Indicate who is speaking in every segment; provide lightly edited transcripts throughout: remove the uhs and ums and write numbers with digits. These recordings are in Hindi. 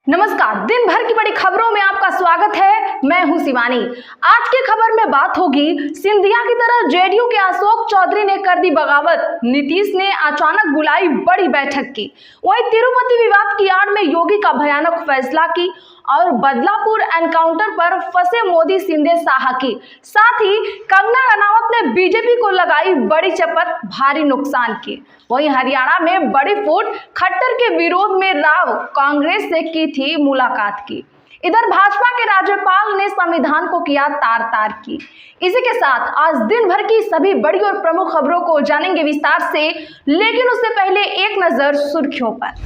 Speaker 1: नमस्कार, दिन भर की बड़ी खबरों में आपका स्वागत है। मैं हूं शिवानी। आज की खबर में बात होगी सिंधिया की तरह जेडीयू के अशोक चौधरी ने कर दी बगावत। नीतीश ने अचानक बुलाई बड़ी बैठक की। वहीं तिरुपति विवाद की आड़ में योगी का भयानक फैसला की और बदलापुर एनकाउंटर पर फंसे मोदी शिंदे शाह की। साथ ही कंगना रनावत ने बीजेपी को लगाई बड़ी चपत, भारी नुकसान की। वहीं हरियाणा में बड़ी फूट, खट्टर के विरोध में राव कांग्रेस से की थी मुलाकात की। इधर भाजपा के राज्यपाल ने संविधान को किया तार तार की। इसी के साथ आज दिन भर की सभी बड़ी और प्रमुख खबरों को जानेंगे विस्तार से, लेकिन उससे पहले एक नजर सुर्खियों पर।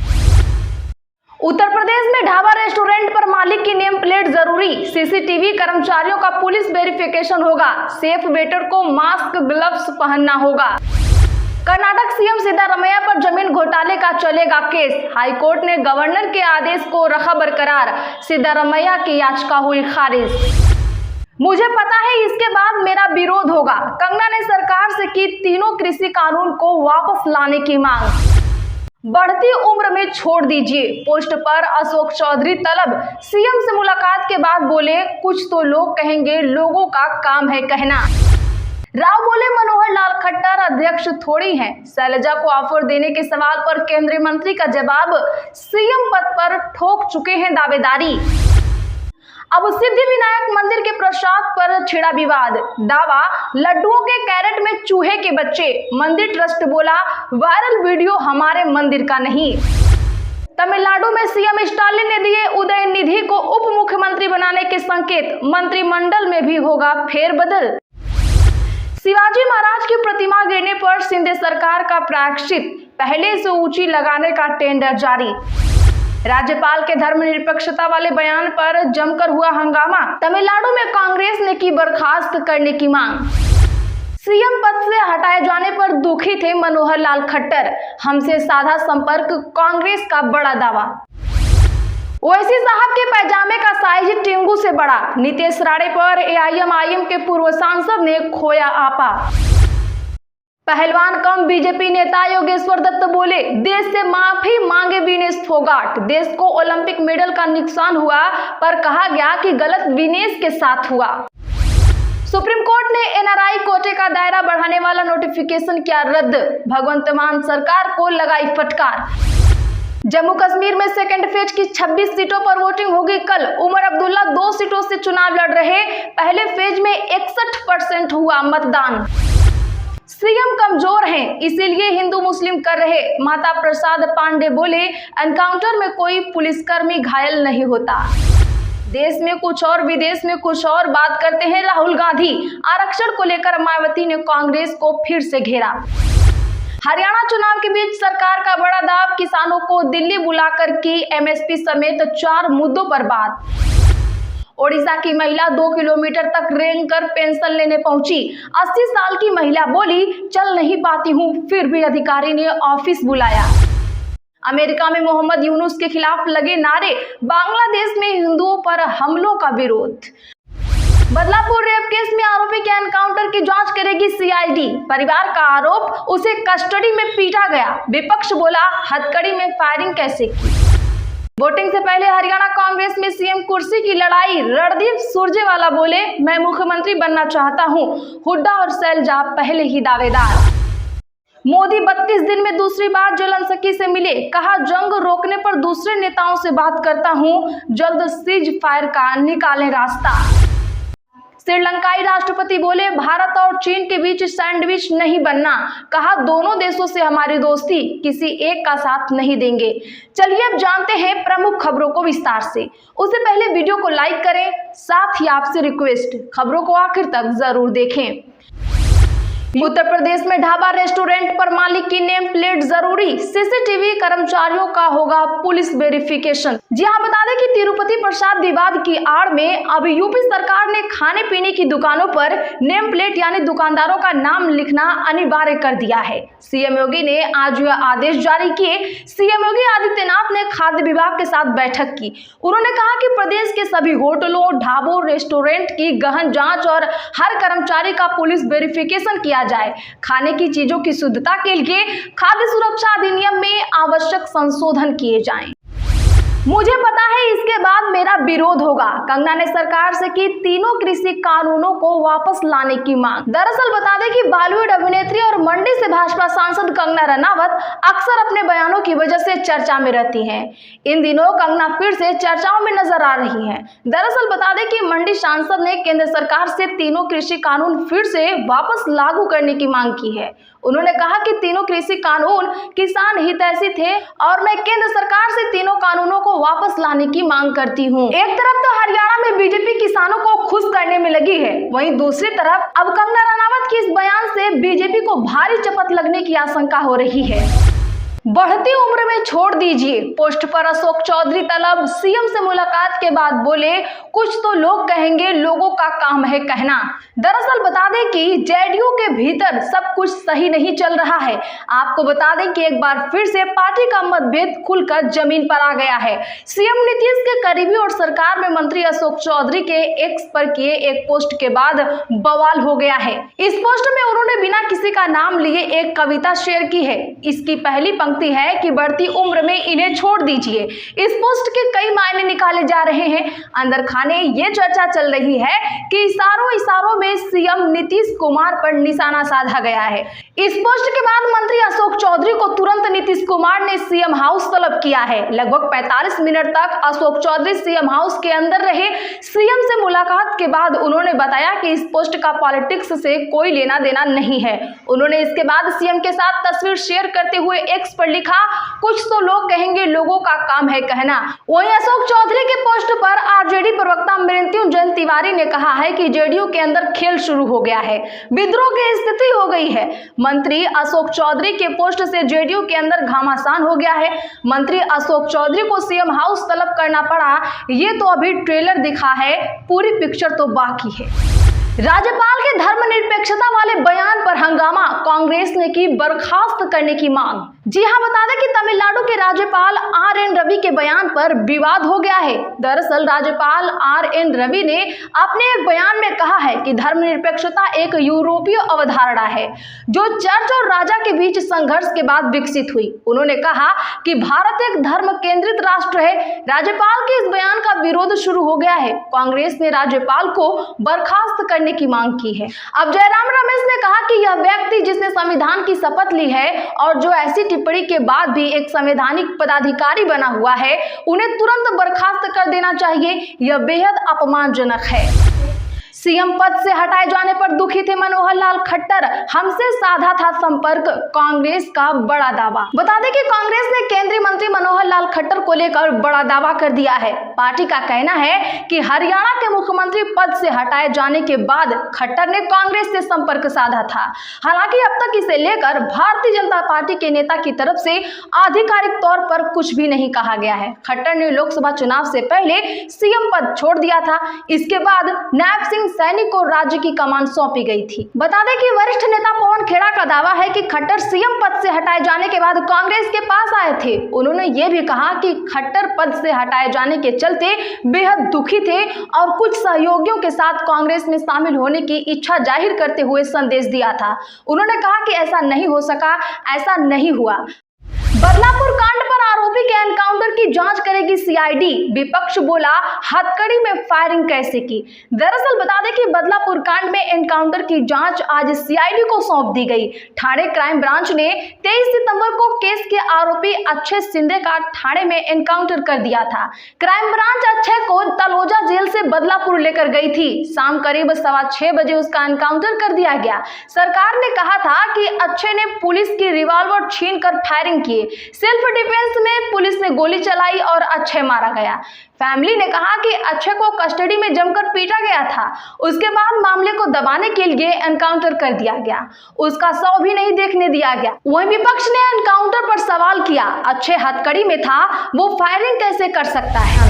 Speaker 1: उत्तर प्रदेश में ढाबा रेस्टोरेंट पर मालिक की नेम प्लेट जरूरी, सीसीटीवी कर्मचारियों का पुलिस वेरिफिकेशन होगा, सेफ वेटर को मास्क ग्लव्स पहनना होगा। कर्नाटक सीएम सिद्धारमैया पर जमीन घोटाले का चलेगा केस, हाईकोर्ट ने गवर्नर के आदेश को रखा बरकरार, सिद्धारमैया की याचिका हुई खारिज। मुझे पता है इसके बाद मेरा विरोध होगा, कंगना ने सरकार से की तीनों कृषि कानून को वापस लाने की मांग। बढ़ती उम्र में छोड़ दीजिए, पोस्ट पर अशोक चौधरी तलब। सीएम से मुलाकात के बाद बोले कुछ तो लोग कहेंगे, लोगों का काम है कहना। राव बोले मनोहर लाल खट्टर अध्यक्ष थोड़ी हैं। शैलजा को ऑफर देने के सवाल पर केंद्रीय मंत्री का जवाब, सीएम पद पर ठोक चुके हैं दावेदारी। अब सिद्धि विनायक मंदिर के प्रसाद पर छिड़ा विवाद, दावा लड्डुओं के कैरेट में चूहे के बच्चे, मंदिर ट्रस्ट बोला वायरल वीडियो हमारे मंदिर का नहीं। तमिलनाडु में सीएम स्टालिन ने दिए उदयनिधि को उप मुख्यमंत्री बनाने के संकेत, मंत्रिमंडल में भी होगा फेरबदल। शिवाजी महाराज की प्रतिमा गिरने पर शिंदे सरकार का प्रायश्चित, पहले से ऊंची लगाने का टेंडर जारी। राज्यपाल के धर्मनिरपेक्षता वाले बयान पर जमकर हुआ हंगामा, तमिलनाडु में कांग्रेस ने की बर्खास्त करने की मांग। सीएम पद से हटाए जाने पर दुखी थे मनोहर लाल खट्टर, हमसे साधा संपर्क कांग्रेस का बड़ा दावा। ओवैसी साहब के पैजामे का साइज टेंगू से बड़ा, नीतीश राणे पर एआईएमआईएम के पूर्व सांसद ने खोया आपा। पहलवान कम बीजेपी नेता योगेश्वर दत्त बोले देश से माफी मांगे विनेश फोगाट, देश को ओलंपिक मेडल का नुकसान हुआ पर कहा गया कि गलत विनेश के साथ हुआ। सुप्रीम कोर्ट ने एनआरआई कोटे का दायरा बढ़ाने वाला नोटिफिकेशन किया रद्द, भगवंत मान सरकार को लगाई फटकार। जम्मू कश्मीर में सेकेंड फेज की 26 सीटों पर वोटिंग होगी कल, उमर अब्दुल्ला 2 सीटों से चुनाव लड़ रहे, पहले फेज में 61% हुआ मतदान। सीएम कमजोर हैं इसीलिए हिंदू मुस्लिम कर रहे, माता प्रसाद पांडे बोले एनकाउंटर में कोई पुलिसकर्मी घायल नहीं होता। देश में कुछ और विदेश में कुछ और बात करते हैं राहुल गांधी, आरक्षण को लेकर मायावती ने कांग्रेस को फिर से घेरा। हरियाणा चुनाव के बीच सरकार का बड़ा दाव, किसानों को दिल्ली बुलाकर की एमएसपी समेत 4 मुद्दों पर बात। ओडिशा की महिला 2 किलोमीटर तक रेंग कर पेंशन लेने पहुंची, 80 साल की महिला बोली चल नहीं पाती हूं, फिर भी अधिकारी ने ऑफिस बुलाया। अमेरिका में मोहम्मद यूनुस के खिलाफ लगे नारे, बांग्लादेश में हिंदुओं पर हमलों का विरोध। बदलापुर रेप केस में आरोपी के एनकाउंटर की जांच करेगी सीआईडी, परिवार का आरोप उसे कस्टडी में पीटा गया, विपक्ष बोला हथकड़ी में फायरिंग कैसे की। वोटिंग से पहले हरियाणा कांग्रेस में सीएम कुर्सी की लड़ाई, रणदीप सुरजेवाला बोले मैं मुख्यमंत्री बनना चाहता हूं, हुड्डा और शैलजा पहले ही दावेदार। मोदी 32 दिन में दूसरी बार जेलेंस्की से मिले, कहा जंग रोकने पर दूसरे नेताओं से बात करता हूं, जल्द सीज फायर का निकालें रास्ता। श्रीलंकाई राष्ट्रपति बोले भारत और चीन के बीच सैंडविच नहीं बनना, कहा दोनों देशों से हमारी दोस्ती, किसी एक का साथ नहीं देंगे। चलिए अब जानते हैं प्रमुख खबरों को विस्तार से। उससे पहले वीडियो को लाइक करें, साथ ही आपसे रिक्वेस्ट खबरों को आखिर तक जरूर देखें। उत्तर प्रदेश में ढाबा रेस्टोरेंट पर मालिक की नेम प्लेट जरूरी, सीसीटीवी कर्मचारियों का होगा पुलिस वेरिफिकेशन। जी हां, बता दें कि तिरुपति प्रसाद विवाद की आड़ में अब यूपी सरकार ने खाने पीने की दुकानों पर नेम प्लेट यानी दुकानदारों का नाम लिखना अनिवार्य कर दिया है। सीएम योगी ने आज यह आदेश जारी किए। सीएम योगी आदित्यनाथ ने खाद्य विभाग के साथ बैठक की। उन्होंने कहा कि प्रदेश के सभी होटलों, ढाबों, रेस्टोरेंट की गहन जांच और हर कर्मचारी का पुलिस वेरिफिकेशन किया जाए। खाने की चीजों की शुद्धता के लिए खाद्य सुरक्षा अधिनियम में आवश्यक संशोधन किए जाएं। मुझे पता है इसके बाद मेरा विरोध होगा। कंगना ने सरकार से की तीनों कृषि कानूनों को वापस लाने की मांग। दरअसल बता दें कि बॉलीवुड अभिनेत्री और मंडी से भाजपा सांसद कंगना रनावत अक्सर अपने बयानों की वजह से चर्चा में रहती हैं। इन दिनों कंगना फिर से चर्चाओं में नजर आ रही हैं। दरअसल बता दें कि मंडी सांसद ने केंद्र सरकार से तीनों कृषि कानून फिर से वापस लागू करने की मांग की है। उन्होंने कहा कि तीनों कृषि कानून किसान हितैषी थे और मैं केंद्र सरकार से तीनों कानूनों को वापस लाने की मांग करती हूं। एक तरफ तो हरियाणा में बीजेपी किसानों को खुश करने में लगी है, वहीं दूसरी तरफ अब कंगना रनावत के इस बयान से बीजेपी को भारी चपत लगने की आशंका हो रही है। बढ़ती उम्र में छोड़ दीजिए, पोस्ट पर अशोक चौधरी तलब। सीएम से मुलाकात के बाद बोले, कुछ तो लोग कहेंगे, लोगों का काम है कहना। दरअसल बता दें कि जेडीयू के भीतर सब कुछ सही नहीं चल रहा है। आपको बता दें कि एक बार फिर से पार्टी का मतभेद खुलकर जमीन पर आ गया है। सीएम नीतीश के करीबी और सरकार में मंत्री अशोक चौधरी के एक्स पर किए एक पोस्ट के बाद बवाल हो गया है। इस पोस्ट में उन्होंने बिना किसी का नाम लिए एक कविता शेयर की है। इसकी पहली पंक्ति है कि बढ़ती उम्र में इन्हें छोड़ दीजिए। इस पोस्ट के कई मायने निकाले जा रहे हैं। अंदर खाने ये चर्चा चल रही है कि इशारों में सीएम नीतीश कुमार पर निशाना साधा गया है। इस पोस्ट के बाद मंत्री अशोक चौधरी को तुरंत नीतीश कुमार ने सीएम हाउस तलब किया है। लगभग 45 मिनट तक अशोक चौधरी सीएम हाउस के अंदर रहे। सीएम से मुलाकात के बाद उन्होंने बताया कि इस पोस्ट का पॉलिटिक्स से कोई लेना देना नहीं है। उन्होंने इसके बाद सीएम के साथ तस्वीर शेयर करते हुए एक्स पर लिखा, कुछ तो लोग कहेंगे, लोगों का काम है कहना। वहीं अशोक चौधरी के पोस्ट पर आरजेडी प्रवक्ता मृत्युंजय तिवारी ने कहा है कि जेडीयू के अंदर खेल शुरू हो गया है, विद्रोह की स्थिति हो गई है। मंत्री अशोक चौधरी के पोस्ट से जेडीयू के अंदर घमासान हो गया है। मंत्री अशोक चौधरी को सीएम हाउस तलब करना पड़ा। ये तो अभी ट्रेलर दिखा है, पूरी पिक्चर तो बाकी है। राज्यपाल के धर्मनिरपेक्षता वाले बयान पर हंगामा, कांग्रेस ने की बर्खास्त करने की मांग। जी हां, बता दें कि तमिलनाडु के राज्यपाल आर.एन. रवि के बयान पर विवाद हो गया है। दरअसल राज्यपाल आर.एन. रवि ने अपने एक बयान में कहा है कि धर्मनिरपेक्षता एक यूरोपीय अवधारणा है जो चर्च और राजा के बीच संघर्ष के बाद विकसित हुई। उन्होंने कहा कि भारत एक धर्म केंद्रित राष्ट्र है। राज्यपाल के इस बयान का विरोध शुरू हो गया है। कांग्रेस ने राज्यपाल को बर्खास्त करने की मांग की है। अब जयराम रमेश ने कहा कि यह व्यक्ति जिसने संविधान की शपथ ली है और जो ऐसी टिप्पणी के बाद भी एक संवैधानिक पदाधिकारी बना हुआ है, उन्हें तुरंत बर्खास्त कर देना चाहिए। यह बेहद अपमानजनक है। सीएम पद से हटाए जाने पर दुखी थे मनोहर लाल खट्टर, हमसे साधा था संपर्क, कांग्रेस का बड़ा दावा। बता दें कि कांग्रेस ने केंद्रीय मंत्री मनोहर लाल खट्टर को लेकर बड़ा दावा कर दिया है। पार्टी का कहना है कि हरियाणा के मुख्यमंत्री पद से हटाए जाने के बाद खट्टर ने कांग्रेस से संपर्क साधा था। हालांकि अब तक इसे लेकर भारतीय जनता पार्टी के नेता की तरफ से आधिकारिक तौर पर कुछ भी नहीं कहा गया है। खट्टर ने लोकसभा चुनाव से पहले सीएम पद छोड़ दिया था। इसके बाद नायब सिंह सैनी को राज्य की कमान सौंपी गई थी। बता दें कि वरिष्ठ नेता पवन खेड़ा का दावा है कि खट्टर सीएम पद से हटाए जाने के बाद कांग्रेस के पास आए थे। उन्होंने ये भी कहा कि खट्टर पद से हटाए जाने के चलते बेहद दुखी थे और कुछ सहयोगियों के साथ कांग्रेस में शामिल होने की इच्छा जाहिर करते हुए संदेश दिया था। उन्होंने कहा कि ऐसा नहीं हो सका, ऐसा नहीं हुआ। बदलापुर कांड पर आरोपी के एनकाउंटर की जांच करेगी सीआईडी। विपक्ष बोला, हथकड़ी में फायरिंग कैसे की। दरअसल बता दें कि बदलापुर कांड में एनकाउंटर की जांच आज सीआईडी को सौंप दी गई। ठाणे क्राइम ब्रांच ने 23 सितंबर को केस के आरोपी अक्षय शिंदे का ठाणे में एनकाउंटर कर दिया था। क्राइम ब्रांच अक्षय को तलोजा जेल से बदलापुर लेकर गई थी। शाम करीब 6:15 बजे उसका एनकाउंटर कर दिया गया। सरकार ने कहा था कि अक्षय ने पुलिस की रिवॉल्वर छीनकर फायरिंग की। सेल्फ डिफेंस में पुलिस ने गोली चलाई और अक्षय मारा गया। फैमिली ने कहा कि अक्षय को कस्टडी में जमकर पीटा गया था। उसके बाद मामले को दबाने के लिए एनकाउंटर कर दिया गया। उसका शव भी नहीं देखने दिया गया। वहीं विपक्ष ने एनकाउंटर पर सवाल किया, अक्षय हथकड़ी में था, वो फायरिंग कैसे कर सकता है।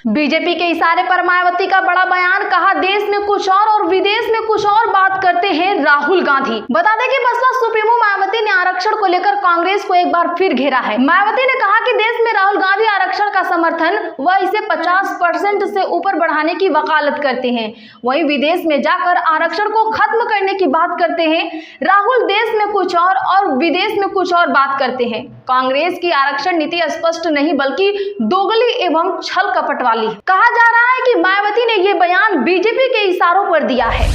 Speaker 1: बीजेपी के इशारे पर मायावती का बड़ा बयान, कहा देश में कुछ और विदेश में कुछ और बात करते हैं राहुल गांधी। बता दें कि बसपा सुप्रीमो मायावती ने आरक्षण को लेकर कांग्रेस को एक बार फिर घेरा है। मायावती ने कहा कि देश में राहुल गांधी आरक्षण का समर्थन व इसे 50% से ऊपर बढ़ाने की वकालत करते हैं, वहीं विदेश में जाकर आरक्षण को खत्म करने की बात करते हैं। राहुल देश में कुछ और विदेश में कुछ और बात करते हैं। कांग्रेस की आरक्षण नीति स्पष्ट नहीं बल्कि दोगली एवं छल कपट वाली है। कहा जा रहा है कि मायावती ने ये बयान बीजेपी के इशारों पर दिया है।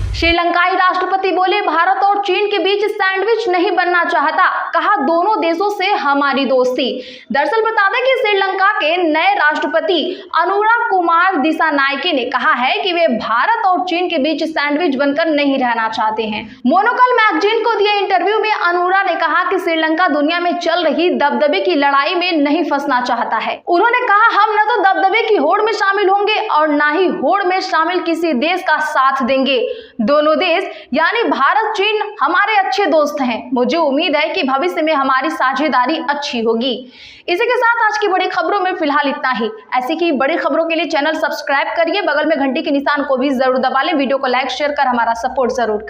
Speaker 1: श्रीलंकाई राष्ट्रपति बोले, भारत और चीन के बीच सैंडविच नहीं बनना चाहता, कहा दोनों देशों से हमारी दोस्ती। दरअसल बता दें कि श्रीलंका के नए राष्ट्रपति अनुरा कुमार दिसानायके ने कहा है कि वे भारत और चीन के बीच सैंडविच बनकर नहीं रहना चाहते हैं। मोनोकल मैगजीन को दिए इंटरव्यू में अनुरा ने कहा कि श्रीलंका दुनिया में चल रही दबदबे की लड़ाई में नहीं फंसना चाहता है। उन्होंने कहा, हम न तो दबदबे की होड़ में शामिल होंगे और ना ही होड़ में शामिल किसी देश का साथ देंगे। दोनों देश यानी भारत चीन हमारे अच्छे दोस्त हैं। मुझे उम्मीद है कि भविष्य में हमारी साझेदारी अच्छी होगी। इसी के साथ आज की बड़ी खबरों में फिलहाल इतना ही। ऐसी की बड़ी खबरों के लिए चैनल सब्सक्राइब करिए, बगल में घंटी के निशान को भी जरूर दबा लें, वीडियो को लाइक शेयर कर हमारा सपोर्ट जरूर करें।